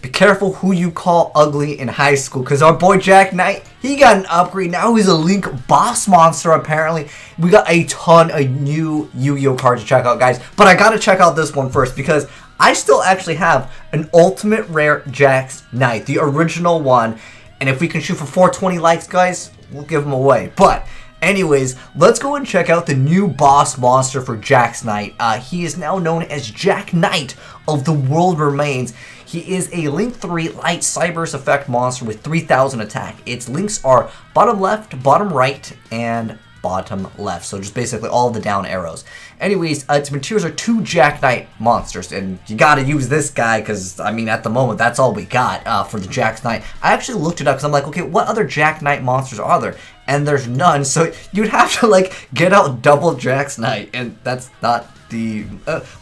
be careful who you call ugly in high school, because our boy Jack Knight, he got an upgrade. Now he's a Link boss monster, apparently. We got a ton of new Yu-Gi-Oh cards to check out, guys. But I gotta check out this one first, because I still actually have an ultimate rare Jack Knight, the original one. And if we can shoot for 420 likes, guys, we'll give him away. But anyways, let's go and check out the new boss monster for Jack Knight. He is now known as Jack Knight of the World Remains. He is a Link 3 light cyberse effect monster with 3000 attack. Its links are bottom left, bottom right, and bottom left. So just basically all the down arrows. Anyways, its materials are 2 Jack Knight monsters, and you gotta use this guy because, I mean, at the moment, that's all we got for the Jack Knight. I actually looked it up because I'm like, okay, what other Jack Knight monsters are there? And there's none, so you'd have to, like, get out double Jack Knight, and that's not the...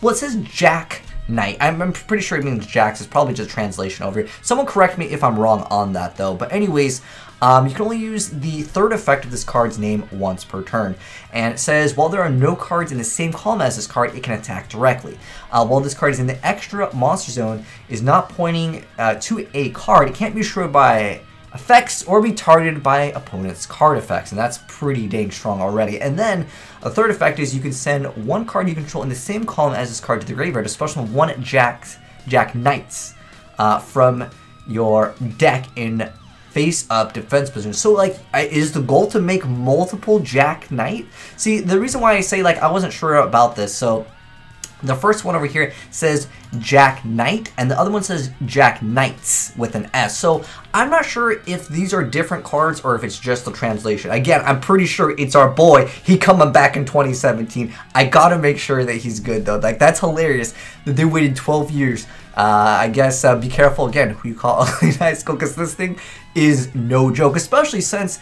well, it says Jack Knight. I'm pretty sure it means Jax. It's probably just translation over here. Someone correct me if I'm wrong on that, though. But anyways, you can only use the third effect of this card's name once per turn. And it says, while there are no cards in the same column as this card, it can attack directly. While this card is in the extra monster zone, is not pointing to a card, it can't be destroyed by effects or be targeted by opponent's card effects, and that's pretty dang strong already. And then a third effect is you can send one card you control in the same column as this card to the graveyard, a special one Jack Knights from your deck in face-up defense position. So, like, is the goal to make multiple Jack Knight? See, the reason why I say, like, I wasn't sure about this, so the first one over here says Jack Knight, and the other one says Jack Knights with an S. So I'm not sure if these are different cards or if it's just the translation. Again, I'm pretty sure it's our boy. He coming back in 2017. I gotta make sure that he's good, though. Like, that's hilarious that they waited 12 years. I guess be careful, again, who you call ugly in high school, because this thing is no joke, especially since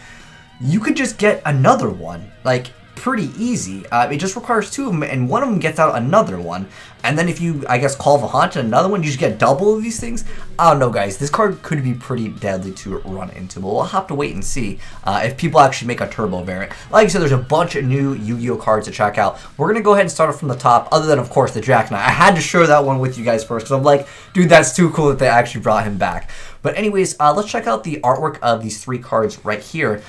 you could just get another one. Like, pretty easy. It just requires 2 of them, and one of them gets out another one. And then if you, I guess, call Vahant another one, you just get double of these things. I don't know, guys. This card could be pretty deadly to run into, but we'll have to wait and see if people actually make a turbo variant. Like I said, there's a bunch of new Yu-Gi-Oh cards to check out. We're going to go ahead and start it from the top, other than, of course, the Jack Knight. I had to share that one with you guys first, because I'm like, dude, that's too cool that they actually brought him back. But anyways, let's check out the artwork of these 3 cards right here,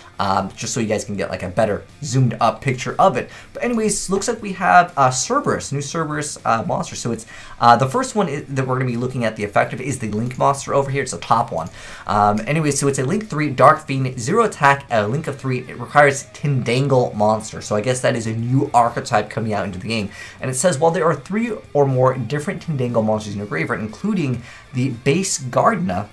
just so you guys can get like a better zoomed up picture of it. But anyways, looks like we have Cerberus, new Cerberus monster. So it's the first one that we're going to be looking at the effect of is the Link monster over here. It's the top one. Anyways, so it's a Link 3 Dark Fiend, 0 attack, a Link of 3. It requires Tindangle monster. So I guess that is a new archetype coming out into the game. And it says, while there are 3 or more different Tindangle monsters in your graveyard, including the base Gardna,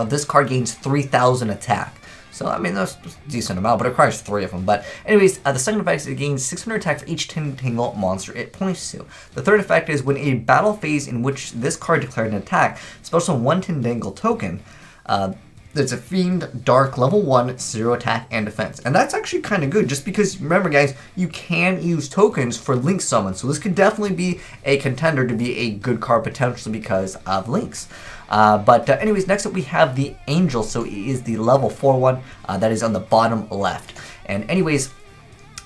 this card gains 3000 attack. So, I mean, that's a decent amount, but it requires 3 of them. But anyways, the second effect is it gains 600 attack for each Tindangle monster it points to. The third effect is when a battle phase in which this card declared an attack, special 1 Tindangle token, it's a Fiend, Dark, level 1, 0 attack and defense. And that's actually kind of good, just because, remember guys, you can use tokens for Link summons. So this could definitely be a contender to be a good card potentially because of Links. But anyways, next up we have the Angel. So it is the level 4 one that is on the bottom left. And anyways,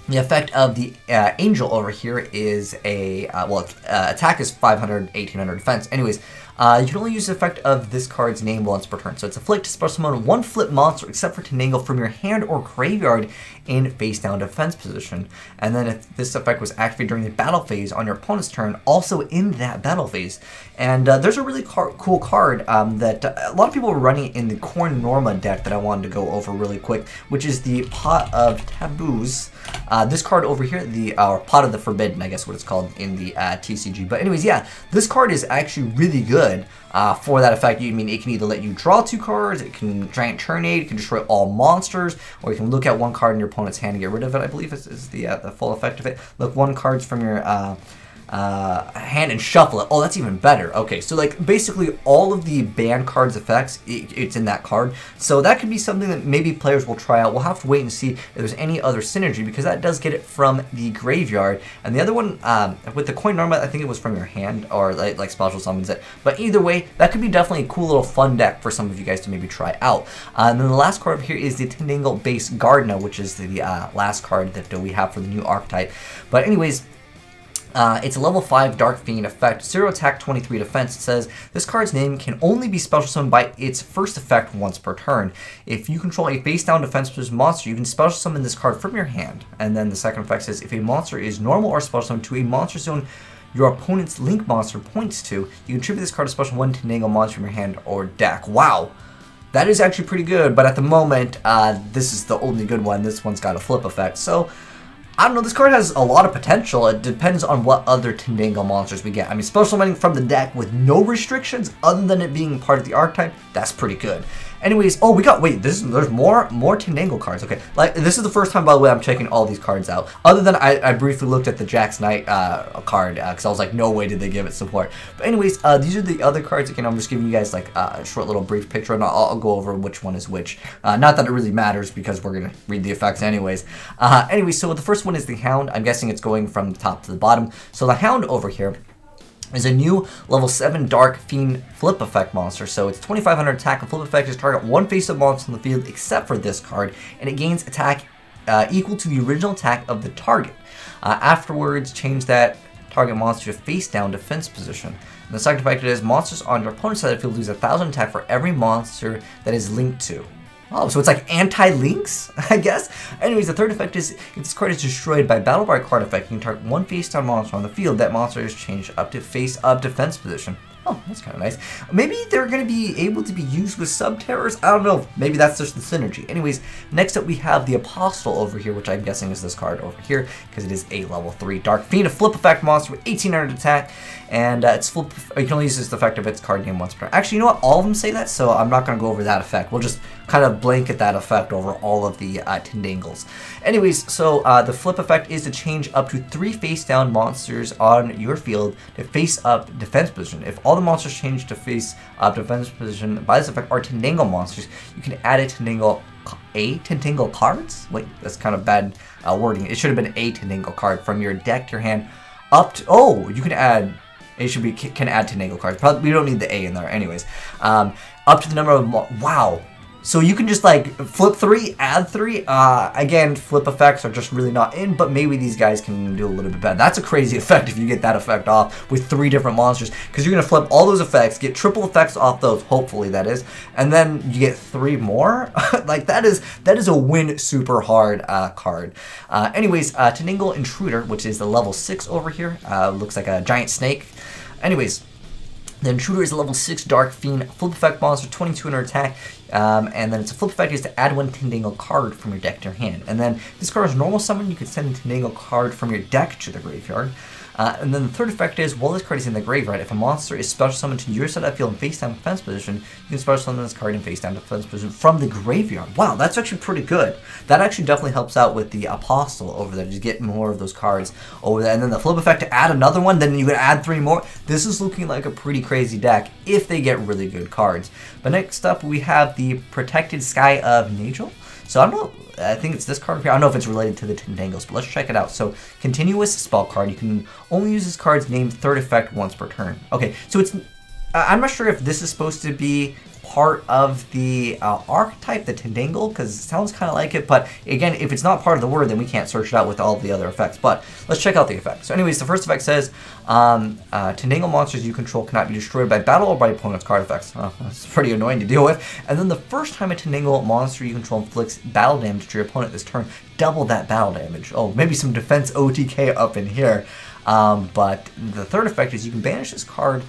the effect of the Angel over here is a, attack is 500, 1800 defense. Anyways, you can only use the effect of this card's name once per turn. So it's a flick to special summon 1 flip monster except for Tindangle from your hand or graveyard in face down defense position. And then if this effect was activated during the battle phase on your opponent's turn, also in that battle phase. And there's a really cool card that a lot of people are running in the Corn Norma deck that I wanted to go over really quick, which is the Pot of Taboos. This card over here, the Pot of the Forbidden, I guess what it's called in the TCG. But anyways, yeah, this card is actually really good for that effect. I mean, it can either let you draw 2 cards, it can Giant Turnade, it can destroy all monsters, or you can look at 1 card in your opponent's hand and get rid of it, I believe is the full effect of it. Look 1 cards from your hand and shuffle it. Oh, that's even better. Okay, so like basically all of the banned cards effects, it's in that card. So that could be something that maybe players will try out. We'll have to wait and see if there's any other synergy, because that does get it from the graveyard. And the other one, with the Coin Norma, I think it was from your hand, or like special summons it. But either way, that could be definitely a cool little fun deck for some of you guys to maybe try out. And then the last card over here is the Tindangle base Gardna, which is the last card that we have for the new archetype. But anyways, It's a level 5 Dark Fiend effect, 0 attack, 23 defense. It says, this card's name can only be special summoned by its first effect once per turn. If you control a face down defense position monster, you can special summon this card from your hand. And then the second effect says, if a monster is normal or special summoned to a monster zone your opponent's link monster points to, you can tribute this card to special 1 Tindangle monster from your hand or deck. Wow! That is actually pretty good, but at the moment, this is the only good one. This one's got a flip effect, so I don't know, this card has a lot of potential. It depends on what other Tindangle monsters we get. I mean, special summoning from the deck with no restrictions other than it being part of the archetype, that's pretty good. Anyways, oh, there's more Tindangle cards. Okay, like, this is the first time, by the way, I'm checking all these cards out. Other than I briefly looked at the Jack's Knight card, because I was like, no way did they give it support. But anyways, these are the other cards. Again, I'm just giving you guys like a short little brief picture, and I'll go over which one is which. Not that it really matters, because we're gonna read the effects anyways. Anyway, so the first one is the Hound. I'm guessing it's going from the top to the bottom. So the Hound over here is a new level 7 Dark Fiend flip effect monster. So it's 2500 attack. and flip effect is target one face-up monster on the field except for this card, and it gains attack equal to the original attack of the target. Afterwards, change that target monster to face down defense position. And the second effect is monsters on your opponent's side of the field lose 1000 attack for every monster that is linked to. Oh, so it's like anti-links, I guess? Anyways, the third effect is, if this card is destroyed by battle by card effect, you can target one face-down monster on the field. That monster is changed up to face-up defense position. Oh, that's kind of nice. Maybe they're going to be able to be used with sub-terrors? I don't know. Maybe that's just the synergy. Anyways, next up we have the Apostle over here, which I'm guessing is this card over here, because it is a level 3 Dark Fiend, a flip effect monster with 1800 attack, and it's flip. You can only use this effect if its card name once per turn. Actually, you know what? All of them say that, so I'm not going to go over that effect. We'll just kind of blanket that effect over all of the Tindangles. Anyways, so the flip effect is to change up to 3 face-down monsters on your field to face-up defense position. If all the monsters change to face-up defense position by this effect are Tindangle monsters, you can add a Tindangle cards? Wait, that's kind of bad wording. It should have been a Tindangle card from your deck to your hand up to... Oh, you can add... It should be can add Tindangle cards. Probably we don't need the A in there. Anyways, up to the number of... Wow. So you can just like flip 3, add 3. Again, flip effects are just really not in, but maybe these guys can do a little bit better. That's a crazy effect if you get that effect off with 3 different monsters, because you're going to flip all those effects, get triple effects off those, hopefully that is, and then you get 3 more. Like that is a win super hard card. Anyways, Tindangle Intruder, which is the level 6 over here, looks like a giant snake. Anyways, the Intruder is a level 6 Dark Fiend flip effect monster, 2200 attack, and then its flip effect is to add 1 Tindangle card from your deck to your hand. And then if this card is normal summon, you can send a Tindangle card from your deck to the graveyard. And then the third effect is, while this card is in the graveyard, if a monster is special summoned to your side of the field in face-down defense position, you can special summon this card in face-down defense position from the graveyard. Wow, that's actually pretty good. That actually definitely helps out with the Apostle over there, to get more of those cards over there. And then the flip effect to add another one, then you can add 3 more. This is looking like a pretty crazy deck if they get really good cards. But next up, we have the Protected Sky of Nagel. So I don't know, I think it's this card here. I don't know if it's related to the Tindangles, but let's check it out. So, continuous spell card. You can only use this card's named third effect once per turn. Okay, so it's, I'm not sure if this is supposed to be part of the archetype, the Tindangle, because it sounds kind of like it, but again, if it's not part of the word, then we can't search it out with all the other effects. But let's check out the effects. So anyways, the first effect says, Tindangle monsters you control cannot be destroyed by battle or by opponent's card effects. Oh, that's pretty annoying to deal with. And then the first time a Tindangle monster you control inflicts battle damage to your opponent this turn, double that battle damage. Oh, maybe some defense OTK up in here. But the third effect is you can banish this card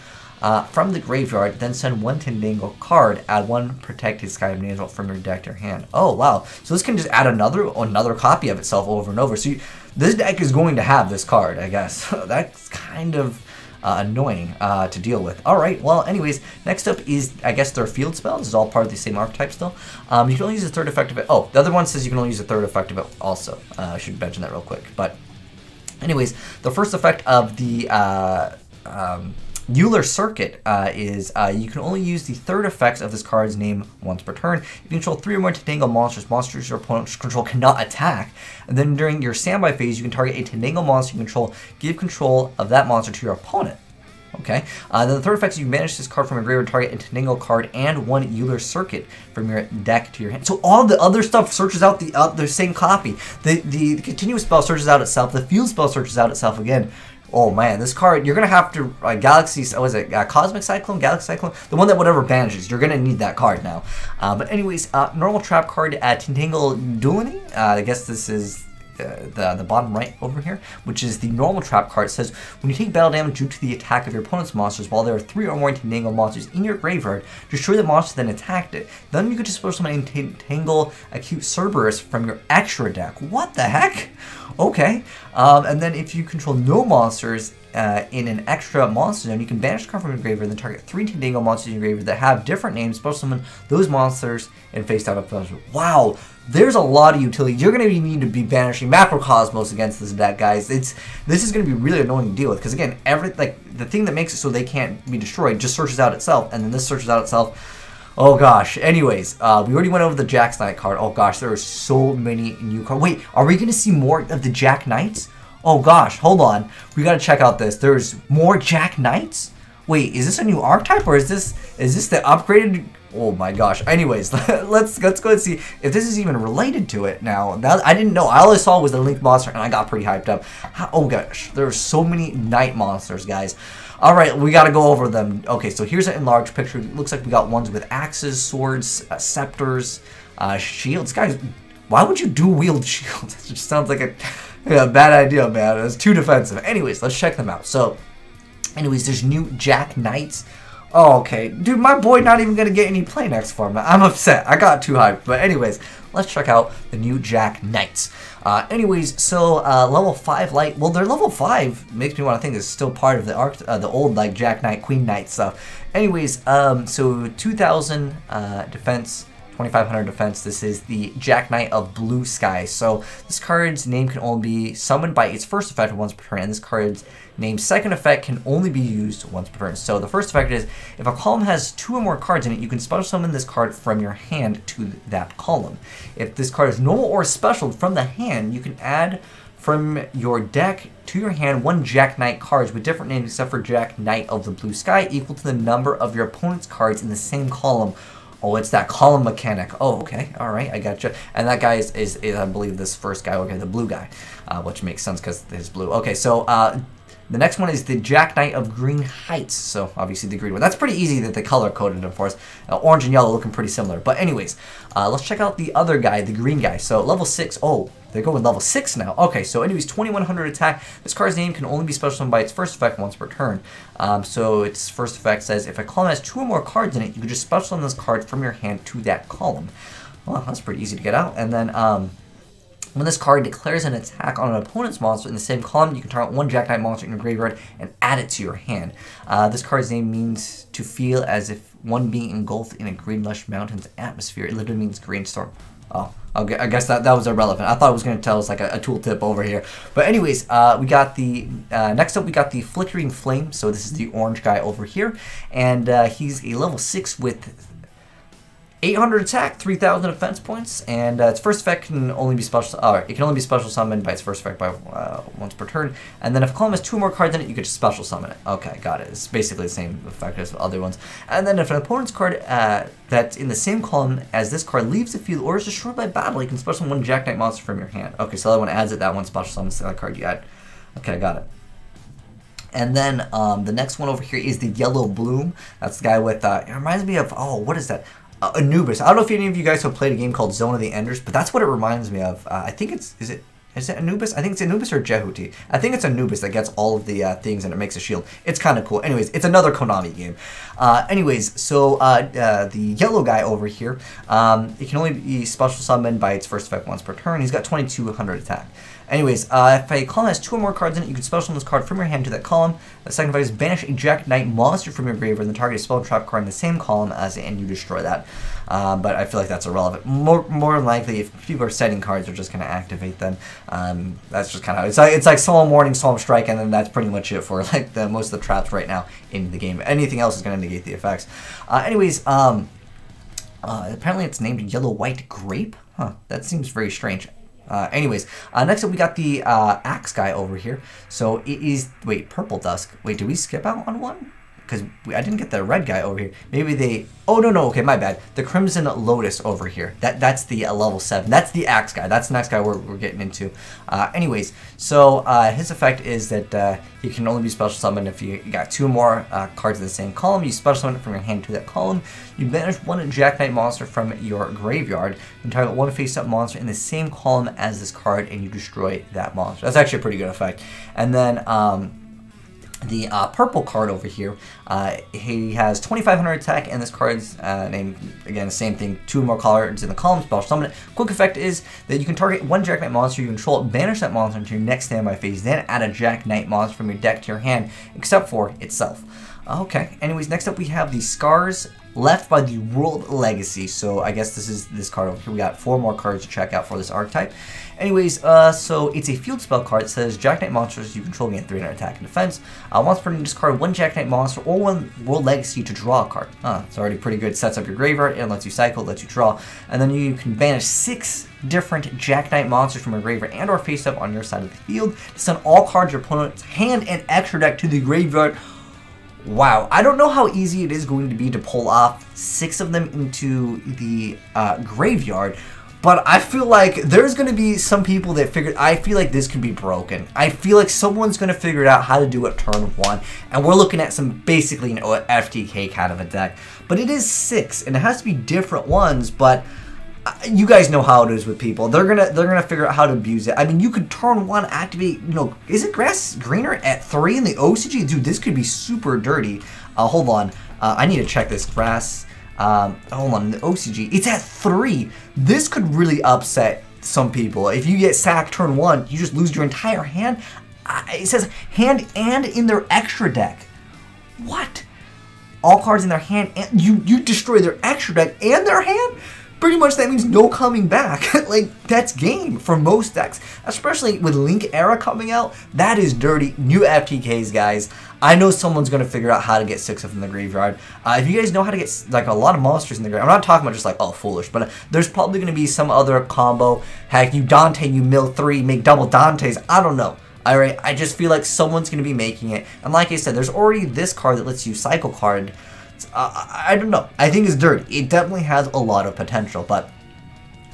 from the graveyard, then send 1 Tindangle card, add 1 Protected Sky of Nagel from your deck to your hand. Oh, wow. So this can just add another copy of itself over and over. So this deck is going to have this card, I guess. That's kind of annoying to deal with. Alright, well, anyways, next up is, I guess, their field spell. This is all part of the same archetype still. You can only use the third effect of it. Oh, the other one says you can only use the third effect of it also. I should mention that real quick. But anyways, the first effect of the Euler Circuit is you can only use the third effects of this card's name once per turn. If you control 3 or more Tindangle monsters your opponent's control cannot attack. And then during your standby phase, you can target a Tindangle monster you control, give control of that monster to your opponent. Okay. Then the third effect is you banish this card from your graveyard, target a Tindangle card, and 1 Euler Circuit from your deck to your hand. So all the other stuff searches out the same copy. The continuous spell searches out itself. The field spell searches out itself again. Oh man, this card, you're going to have to, Galaxy, was it Cosmic Cyclone, Galaxy Cyclone? The one that whatever banishes, you're going to need that card now. But anyways, normal trap card at Tintangle Dueling. I guess this is the bottom right over here, which is the normal trap card. It says, when you take battle damage due to the attack of your opponent's monsters while there are 3 or more Tindangle monsters in your graveyard, destroy the monster that attacked it. Then you could disperse summon Tintangle Acute Cerberus from your extra deck. What the heck? Okay. And then if you control no monsters in an extra monster zone, you can banish a card from your graveyard and then target 3 Tindangle monsters in your graveyard that have different names, special summon those monsters and face down up. Wow, there's a lot of utility. You're going to need to be banishing Macrocosmos against this deck, guys. This is going to be really annoying to deal with because again, the thing that makes it so they can't be destroyed just searches out itself, and then this searches out itself. Oh gosh. Anyways, we already went over the Jack Knight card. Oh gosh, there are so many new cards. Wait, are we going to see more of the Jack Knights? Oh gosh, hold on. We got to check out this. There's more Jack Knights? Wait, is this a new archetype or is this the upgraded? Oh my gosh. Anyways, let's go and see if this is even related to it now. That, I didn't know. All I saw was the Link monster and I got pretty hyped up. Oh gosh, there are so many Knight monsters, guys. All right, we got to go over them. Okay, so here's an enlarged picture. It looks like we got ones with axes, swords, scepters, shields. Guys, why would you dual wield shields? It just sounds like a bad idea, man. It's too defensive. Anyways, let's check them out. So, anyways, there's new Jack Knights. Oh, okay. Dude, my boy not even going to get any play next for him. I'm upset. I got too hyped. But anyways, let's check out the new Jack Knights. Anyways, so level 5 light. Well, their level 5 makes me want to think it's still part of the old like Jack Knight, Queen Knight stuff. Anyways, so 2,000 defense, 2,500 defense. This is the Jack Knight of Blue Sky. So this card's name can only be summoned by its first effect once per turn, and this card's name's second effect can only be used once per turn. So the first effect is, if a column has 2 or more cards in it, you can special summon this card from your hand to that column. If this card is normal or special from the hand, you can add from your deck to your hand 1 Jack Knight cards with different names except for Jack Knight of the Blue Sky equal to the number of your opponent's cards in the same column. Oh, it's that column mechanic. Oh, okay. All right, I gotcha. And that guy is I believe, this first guy, okay, the blue guy, which makes sense because it's blue. Okay, so the next one is the Jack Knight of Green Heights. So obviously the green one. That's pretty easy that they color coded them for us. Orange and yellow looking pretty similar. But anyways, let's check out the other guy, the green guy. So level 6. Oh, they're going level 6 now. Okay, so anyways, 2,100 attack. This card's name can only be special summoned by its first effect once per turn. So its first effect says, if a column has 2 or more cards in it, you can just special summon this card from your hand to that column. Well, that's pretty easy to get out. And then when this card declares an attack on an opponent's monster in the same column, you can target 1 Jack Knight monster in your graveyard and add it to your hand. This card's name means to feel as if one being engulfed in a green lush mountains atmosphere. It literally means green storm. Oh, okay, I guess that was irrelevant. I thought it was going to tell us like a tooltip over here. But anyways, we got the, next up we got the Flickering Flame. So this is the orange guy over here. And he's a level 6 with 800 attack, 3,000 defense points, and its first effect can only be special. It can only be special summoned by its first effect by once per turn. And then if a column has 2 more cards in it, you can just special summon it. Okay, got it. It's basically the same effect as the other ones. And then if an opponent's card that's in the same column as this card leaves the field or is destroyed by battle, you can special summon 1 Jack Knight monster from your hand. Okay, so that one adds it. That one special summons the card you add. Okay, got it. And then the next one over here is the Yellow Bloom. That's the guy with. It reminds me of. Oh, what is that? Anubis. I don't know if any of you guys have played a game called Zone of the Enders, but that's what it reminds me of. I think it's, is it Anubis? I think it's Anubis or Jehuti. I think it's Anubis that gets all of the things and it makes a shield. It's kind of cool. Anyways, it's another Konami game. Anyways, so the yellow guy over here, it can only be special summoned by its first effect once per turn. He's got 2,200 attack. Anyways, if a column has 2 or more cards in it, you can special summon this card from your hand to that column. The second effect is banish a Jack Knight monster from your graveyard, and the target is spell trap card in the same column as it, and you destroy that. But I feel like that's irrelevant. More than likely, if people are setting cards, they're just going to activate them. That's just kind of it's like Solemn Warning, Solemn Strike, and then that's pretty much it for like most of the traps right now in the game. Anything else is going to negate the effects. Anyways, apparently it's named Yellow White Grape. Huh, that seems very strange. Anyways, next up we got the axe guy over here. So it is, wait, Purple Dusk. Wait, did we skip out on one? because I didn't get the red guy over here. Maybe they, oh no, okay, my bad. The Crimson Lotus over here. That's the level 7. That's the Axe guy. That's the next guy we're getting into. Anyways, so his effect is that he can only be special summoned if you got 2 more cards in the same column. You special summon it from your hand to that column. You banish 1 Jack Knight monster from your graveyard. You target 1 face-up monster in the same column as this card, and you destroy that monster. That's actually a pretty good effect. And then the purple card over here, he has 2500 attack, and this card's name, again, the same thing, 2 more cards in the column, special summon it. Quick effect is that you can target 1 Jack Knight monster, you control it, banish that monster into your next standby phase, then add a Jack Knight monster from your deck to your hand, except for itself. Okay, anyways, next up we have the Scars left by the World Legacy. So I guess this is this card over here. We got 4 more cards to check out for this archetype. Anyways, so it's a field spell card. It says Jack Knight monsters you control gain 300 attack and defense. Once per turn, discard 1 Jack Knight monster or 1 World Legacy to draw a card. It's already pretty good. Sets up your graveyard and lets you cycle, lets you draw. And then you can banish 6 different Jack Knight monsters from your graveyard and or face up on your side of the field to send all cards your opponent's hand and extra deck to the graveyard. Wow, I don't know how easy it is going to be to pull off 6 of them into the graveyard, but I feel like there's going to be some people that figured, I feel like this could be broken. I feel like someone's going to figure out how to do it turn 1, and we're looking at some basically an FTK kind of a deck. But it is 6, and it has to be different ones, but you guys know how it is with people. They're gonna figure out how to abuse it. I mean, you could turn 1 activate. You know, is it grass greener at 3 in the OCG? Dude, this could be super dirty. Hold on, I need to check this grass. Hold on, the OCG, it's at 3. This could really upset some people. If you get sacked turn 1, you just lose your entire hand. It says hand and in their extra deck. What? All cards in their hand, and you destroy their extra deck and their hand? Pretty much that means no coming back. Like, that's game for most decks. Especially with Link Era coming out, that is dirty. New FTKs, guys. I know someone's going to figure out how to get 6 of them in the graveyard. If you guys know how to get, like, a lot of monsters in the graveyard, I'm not talking about just, like, oh, foolish, but there's probably going to be some other combo. Heck, you Dante, you mill 3, make double Dantes. I don't know. Alright, I just feel like someone's going to be making it. And like I said, there's already this card that lets you cycle card. I don't know. I think it's dirty. It definitely has a lot of potential, but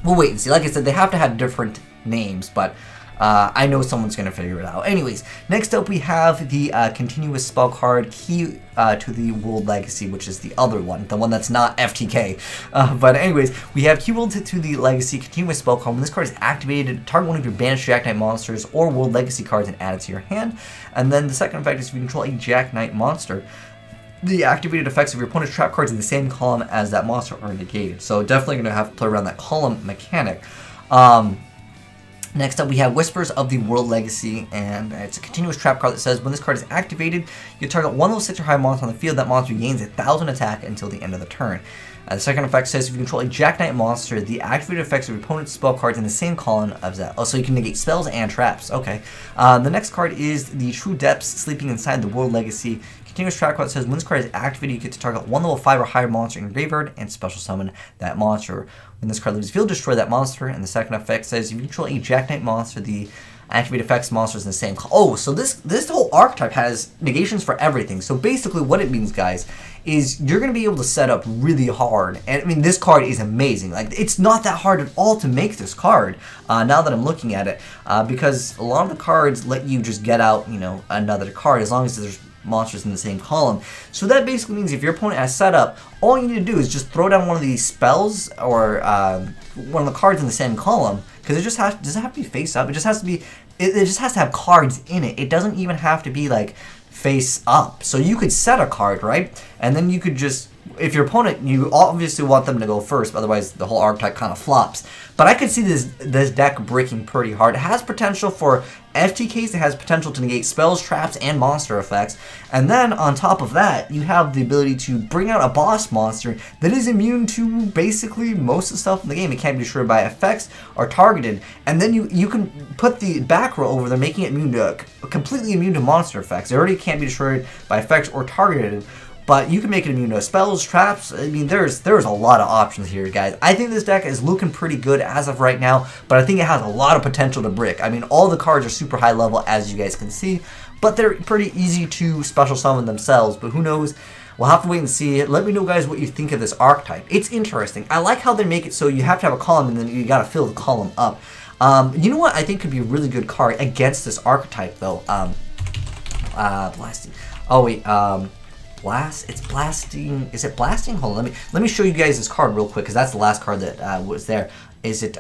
we'll wait and see. Like I said, they have to have different names, but I know someone's going to figure it out. Anyways, next up we have the continuous spell card, Key to the World Legacy, which is the other one, the one that's not FTK. But anyways, we have Key World to the Legacy, continuous spell card. When this card is activated, target 1 of your banished Jack Knight monsters or World Legacy cards and add it to your hand. And then the second effect is if you control a Jack Knight monster, the activated effects of your opponent's trap cards in the same column as that monster are negated. So definitely going to have to play around that column mechanic. Next up we have Whispers of the World Legacy, and it's a continuous trap card that says when this card is activated, you target 1 level 6 or higher monster on the field. That monster gains 1000 attack until the end of the turn. The second effect says if you control a Jack Knight monster, the activated effects of your opponent's spell cards in the same column as that. Oh, so you can negate spells and traps. Okay. The next card is the True Depths, sleeping inside the World Legacy. Continuous trap card says when this card is activated, you get to target 1 level 5 or higher monster in your graveyard and special summon that monster. When this card leaves the field, destroy that monster. And the second effect says if you control a Jack Knight monster, the activated effects monsters in the same column. Oh, so this whole archetype has negations for everything. So basically what it means, guys, is you're going to be able to set up really hard. And I mean, this card is amazing. Like, it's not that hard at all to make this card, now that I'm looking at it, because a lot of the cards let you just get out, you know, another card as long as there's monsters in the same column. So that basically means if your opponent has set up, all you need to do is just throw down one of these spells or one of the cards in the same column, because it just has, doesn't have to be face up, it just has to be, it just has to have cards in it. It doesn't even have to be like face up. So you could set a card, right? And then you could just, if your opponent, you obviously want them to go first, otherwise the whole archetype kind of flops. But I could see this deck breaking pretty hard. It has potential for FTKs, it has potential to negate spells, traps, and monster effects. And then on top of that, you have the ability to bring out a boss monster that is immune to basically most of the stuff in the game. It can't be destroyed by effects or targeted. And then you can put the back row over there, making it immune to, completely immune to monster effects. It already can't be destroyed by effects or targeted. But you can make it immune to spells, traps. I mean, there's a lot of options here, guys. I think this deck is looking pretty good as of right now, but I think it has a lot of potential to brick. I mean, all the cards are super high level, as you guys can see. but they're pretty easy to special summon themselves, but who knows. We'll have to wait and see. Let me know, guys, what you think of this archetype. It's interesting. I like how they make it so you have to have a column and then you gotta fill the column up. You know what I think could be a really good card against this archetype, though? Blasting. Oh, wait, Blast? It's blasting. Is it blasting? Hold on, let me show you guys this card real quick, because that's the last card that was there. Is it,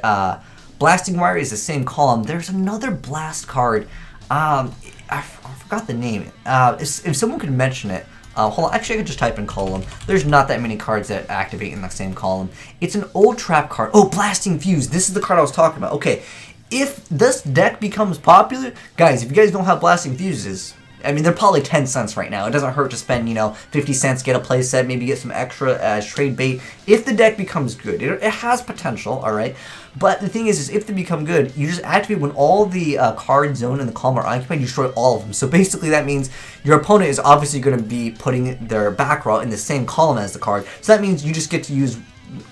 Blasting Wire is the same column. There's another blast card. I forgot the name. If someone could mention it. Hold on, actually I could just type in column. There's not that many cards that activate in the same column. It's an old trap card. Oh, Blasting Fuse. This is the card I was talking about. Okay, if this deck becomes popular, guys, if you guys don't have Blasting Fuses, I mean, they're probably 10 cents right now. It doesn't hurt to spend, you know, 50 cents, get a play set, maybe get some extra as trade bait. If the deck becomes good, it has potential, alright? But the thing is if they become good, you just activate when all the card zone and the column are occupied, you destroy all of them. So basically that means your opponent is obviously going to be putting their back row in the same column as the card. So that means you just get to use,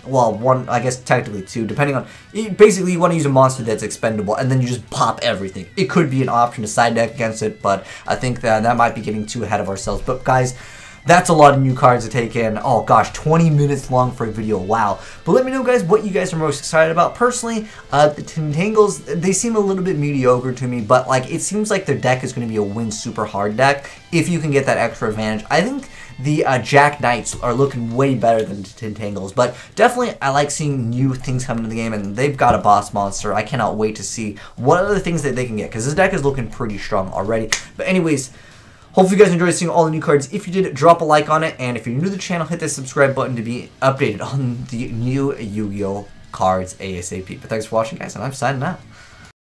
well, one, I guess technically two, depending on, basically you want to use a monster that's expendable, and then you just pop everything. It could be an option to side deck against it, but I think that might be getting too ahead of ourselves. But guys, that's a lot of new cards to take in. Oh gosh, 20 minutes long for a video, wow. But let me know, guys, what you guys are most excited about. Personally, the Tindangles, they seem a little bit mediocre to me, but like it seems like their deck is going to be a win super hard deck if you can get that extra advantage. I think the Jack Knights are looking way better than Tindangles, but definitely I like seeing new things come into the game, and they've got a boss monster. I cannot wait to see what other things that they can get, because this deck is looking pretty strong already. But anyways, hopefully you guys enjoyed seeing all the new cards. If you did, drop a like on it, and if you're new to the channel, hit that subscribe button to be updated on the new Yu-Gi-Oh! Cards ASAP. But thanks for watching, guys, and I'm signing out.